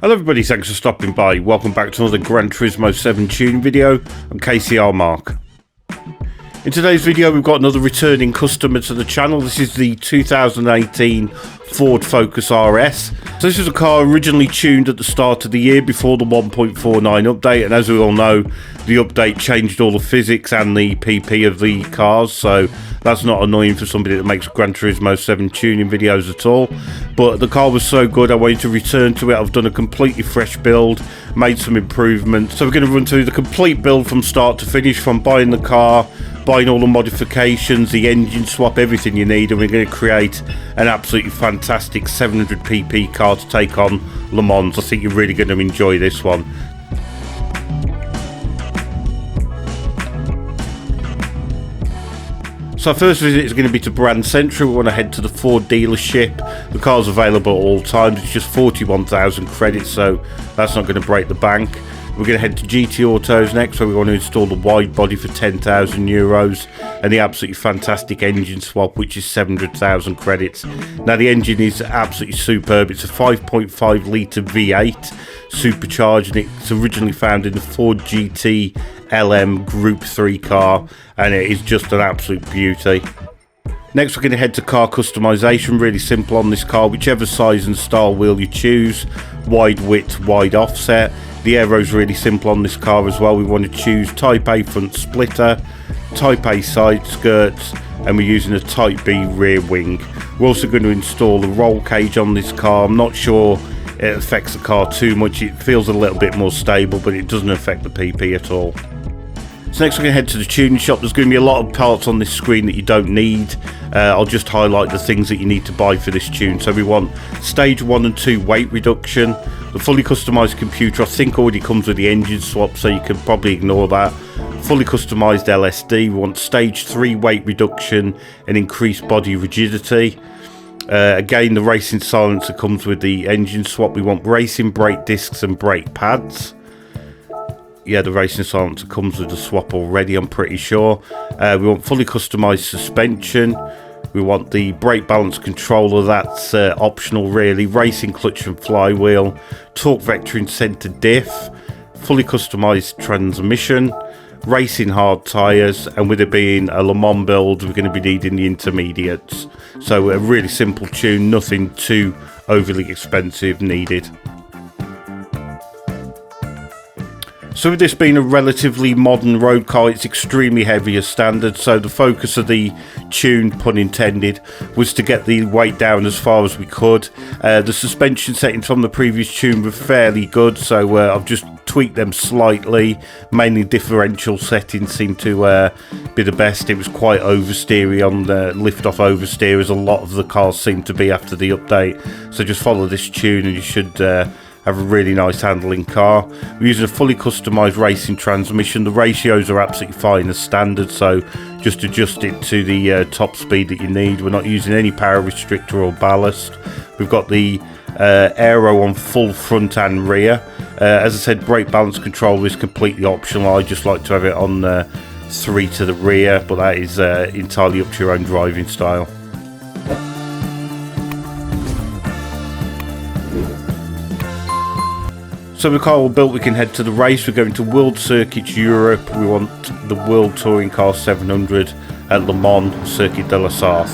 Hello everybody, thanks for stopping by. Welcome back to another Gran Turismo 7 tuning video on KCR-Mark. In today's video we've got another returning customer to the channel. This is the 2018 Ford Focus RS. So this is a car originally tuned at the start of the year before the 1.49 update, and as we all know, the update changed all the physics and the PP of the cars, so that's not annoying for somebody that makes Gran Turismo 7 tuning videos at all. But the car was so good I wanted to return to it. I've done a completely fresh build, made some improvements, so we're going to run through the complete build from start to finish, from buying the car, buying all the modifications, the engine swap, everything you need, and we're going to create an absolutely fantastic 700 pp car to take on Le Mans. I think you're really going to enjoy this one. So our first visit is going to be to Gran Central. We want to head to the Ford dealership. The car's available at all times. It's just 41,000 credits, so that's not going to break the bank. We're going to head to GT Autos next, where we want to install the wide body for 10,000 euros and the absolutely fantastic engine swap, which is 700,000 credits. Now the engine is absolutely superb. It's a 5.5 litre V8 supercharged, and it's originally found in the Ford GT LM Group 3 car, and it is just an absolute beauty. Next we're going to head to car customization. Really simple on this car, whichever size and style wheel you choose, wide width, wide offset. The aero's really simple on this car as well. We want to choose Type A front splitter, Type A side skirts, and we're using a Type B rear wing. We're also going to install a roll cage on this car. I'm not sure it affects the car too much. It feels a little bit more stable, but it doesn't affect the PP at all. So next we're going to head to the tuning shop. There's going to be a lot of parts on this screen that you don't need. I'll just highlight the things that you need to buy for this tune. So we want stage 1 and 2 weight reduction. The fully customised computer I think already comes with the engine swap, so you can probably ignore that. Fully customised LSD. We want stage 3 weight reduction and increased body rigidity. Again, the racing silencer comes with the engine swap. We want racing brake discs and brake pads. Yeah, the racing silencer comes with the swap already, I'm pretty sure. We want fully customised suspension. We want the brake balance controller, that's optional really. Racing clutch and flywheel. Torque vectoring centre diff. Fully customised transmission. Racing hard tyres, and with it being a Le Mans build, we're going to be needing the intermediates. So a really simple tune, nothing too overly expensive needed. So with this being a relatively modern road car, it's extremely heavy as standard, so the focus of the tune, pun intended, was to get the weight down as far as we could. The suspension settings from the previous tune were fairly good, so I've just tweaked them slightly. Mainly differential settings seem to be the best. It was quite oversteery on the lift-off oversteer, as a lot of the cars seem to be after the update. So just follow this tune and you should have a really nice handling car. We're using a fully customised racing transmission. The ratios are absolutely fine as standard, so just adjust it to the top speed that you need. We're not using any power restrictor or ballast. We've got the aero on full front and rear. As I said, brake balance control is completely optional. I just like to have it on 3 to the rear, but that is entirely up to your own driving style. So the car all built, we can head to the race. We're going to World Circuits Europe. We want the World Touring Car 700 at Le Mans, Circuit de la Sarthe.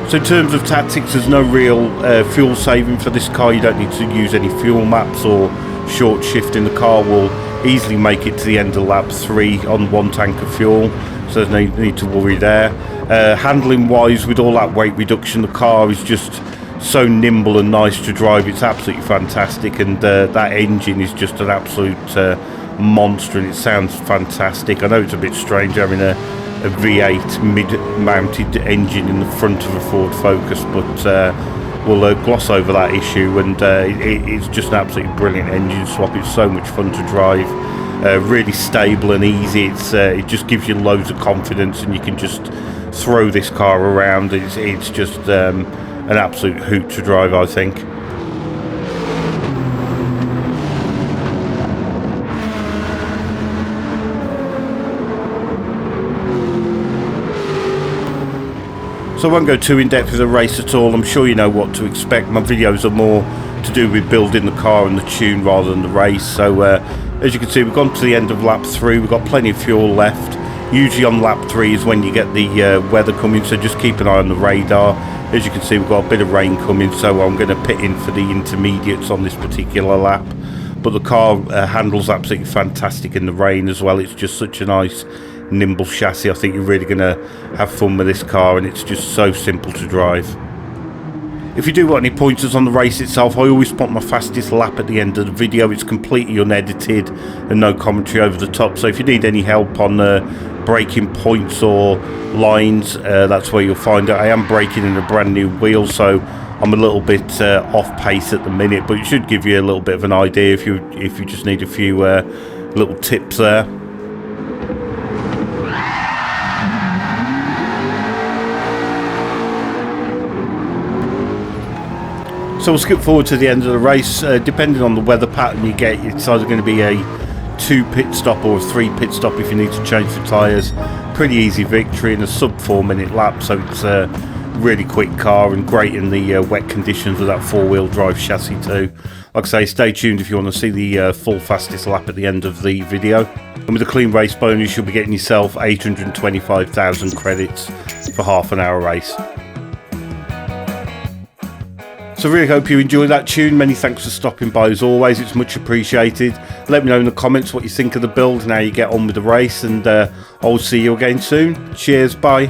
So in terms of tactics, there's no real fuel saving for this car. You don't need to use any fuel maps or short shifting. The car will easily make it to the end of lap 3 on 1 tank of fuel, so there's no need to worry there. Handling wise, with all that weight reduction, the car is just so nimble and nice to drive. It's absolutely fantastic, and that engine is just an absolute monster, and it sounds fantastic. I know it's a bit strange having a V8 mid-mounted engine in the front of a Ford Focus, but we'll gloss over that issue, and it's just an absolutely brilliant engine swap. It's so much fun to drive, really stable and easy. It just gives you loads of confidence, and you can just throw this car around. It's just an absolute hoot to drive, I think. So I won't go too in depth with the race at all. I'm sure you know what to expect. My videos are more to do with building the car and the tune rather than the race. So as you can see, we've gone to the end of lap 3. We've got plenty of fuel left. Usually on lap 3 is when you get the weather coming, so just keep an eye on the radar. As you can see, we've got a bit of rain coming, so I'm going to pit in for the intermediates on this particular lap. But the car handles absolutely fantastic in the rain as well. It's just such a nice nimble chassis. I think you're really going to have fun with this car, and it's just so simple to drive. If you do want any pointers on the race itself, I always put my fastest lap at the end of the video. It's completely unedited and no commentary over the top, so if you need any help on braking points or lines, that's where you'll find it. I am braking in a brand new wheel, so I'm a little bit off pace at the minute, but it should give you a little bit of an idea if you just need a few little tips there. So we'll skip forward to the end of the race. Depending on the weather pattern you get, it's either going to be a 2 pit stop or a 3 pit stop if you need to change the tyres. Pretty easy victory in a sub 4 minute lap, so it's a really quick car and great in the wet conditions with that 4-wheel drive chassis too. Like I say, stay tuned if you want to see the full fastest lap at the end of the video. And with a clean race bonus, you'll be getting yourself 825,000 credits for half an hour race. So really hope you enjoyed that tune. Many thanks for stopping by as always, it's much appreciated. Let me know in the comments what you think of the build and how you get on with the race, and I'll see you again soon. Cheers, bye.